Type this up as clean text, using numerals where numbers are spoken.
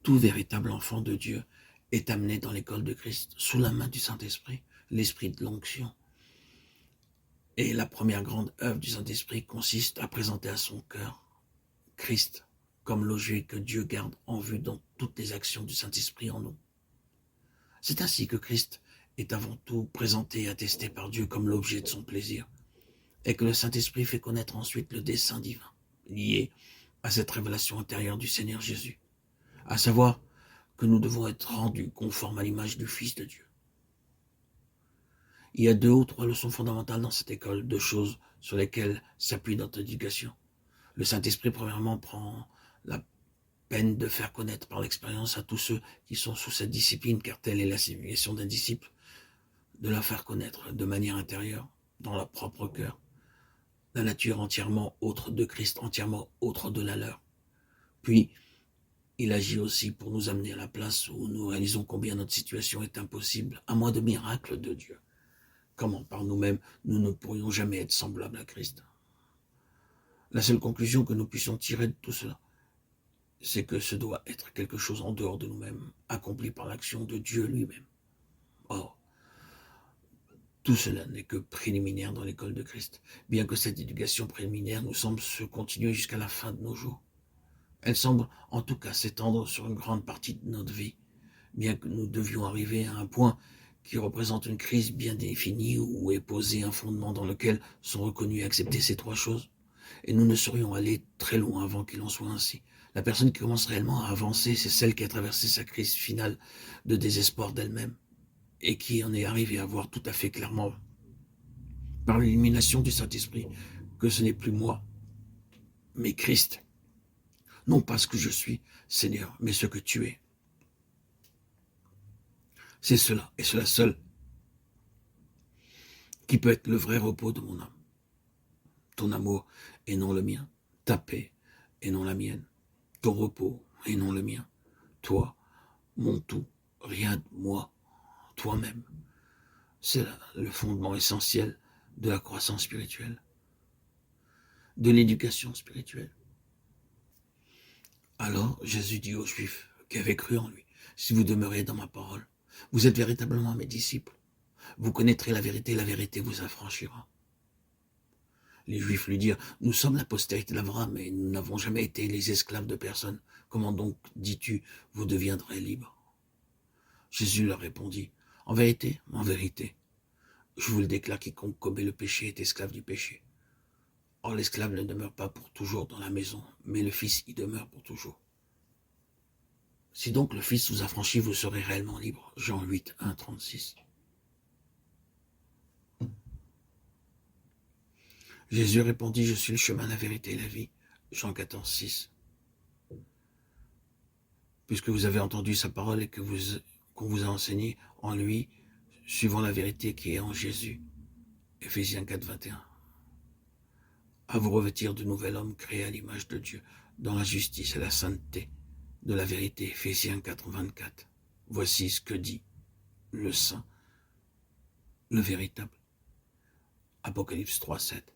tout véritable enfant de Dieu est amené dans l'école de Christ, sous la main du Saint-Esprit, l'esprit de l'onction. Et la première grande œuvre du Saint-Esprit consiste à présenter à son cœur Christ comme l'objet que Dieu garde en vue dans toutes les actions du Saint-Esprit en nous. C'est ainsi que Christ est avant tout présenté et attesté par Dieu comme l'objet de son plaisir, et que le Saint-Esprit fait connaître ensuite le dessein divin, lié à cette révélation intérieure du Seigneur Jésus, à savoir que nous devons être rendus conformes à l'image du Fils de Dieu. Il y a 2 ou 3 leçons fondamentales dans cette école, 2 choses sur lesquelles s'appuie notre éducation. Le Saint-Esprit, premièrement, prend la peine de faire connaître par l'expérience à tous ceux qui sont sous cette discipline, car telle est la signification d'un disciple, de la faire connaître de manière intérieure, dans leur propre cœur, la nature entièrement autre de Christ, entièrement autre de la leur. Puis, il agit aussi pour nous amener à la place où nous réalisons combien notre situation est impossible, à moins de miracles de Dieu. Comment par nous-mêmes, nous ne pourrions jamais être semblables à Christ. La seule conclusion que nous puissions tirer de tout cela, c'est que ce doit être quelque chose en dehors de nous-mêmes, accompli par l'action de Dieu lui-même. Or, tout cela n'est que préliminaire dans l'école de Christ, bien que cette éducation préliminaire nous semble se continuer jusqu'à la fin de nos jours. Elle semble en tout cas s'étendre sur une grande partie de notre vie, bien que nous devions arriver à un point qui représente une crise bien définie où est posé un fondement dans lequel sont reconnues et acceptées ces 3 choses. Et nous ne saurions aller très loin avant qu'il en soit ainsi. La personne qui commence réellement à avancer, c'est celle qui a traversé sa crise finale de désespoir d'elle-même et qui en est arrivée à voir tout à fait clairement, par l'illumination du Saint-Esprit, que ce n'est plus moi, mais Christ. Non pas ce que je suis, Seigneur, mais ce que tu es. C'est cela, et cela seul, qui peut être le vrai repos de mon âme. Ton amour et non le mien, ta paix et non la mienne, ton repos et non le mien, toi, mon tout, rien de moi, toi-même. C'est là le fondement essentiel de la croissance spirituelle, de l'éducation spirituelle. Alors Jésus dit aux Juifs qui avaient cru en lui, si vous demeurez dans ma parole, vous êtes véritablement mes disciples. Vous connaîtrez la vérité vous affranchira. Les Juifs lui dirent, nous sommes la postérité d'Abraham, mais nous n'avons jamais été les esclaves de personne. Comment donc, dis-tu, vous deviendrez libres? Jésus leur répondit, en vérité, je vous le déclare, quiconque commet le péché est esclave du péché. Or l'esclave ne demeure pas pour toujours dans la maison, mais le Fils y demeure pour toujours. Si donc le Fils vous affranchit, vous serez réellement libre. Jean 8, 1, 36. Jésus répondit, je suis le chemin, la vérité et la vie. Jean 14, 6. Puisque vous avez entendu sa parole et qu'on vous a enseigné en lui, suivant la vérité qui est en Jésus. Éphésiens 4, 21. À vous revêtir de nouvel homme créé à l'image de Dieu, dans la justice et la sainteté de la vérité. Éphésiens 4, 24. Voici ce que dit le saint, le véritable. Apocalypse 3, 7.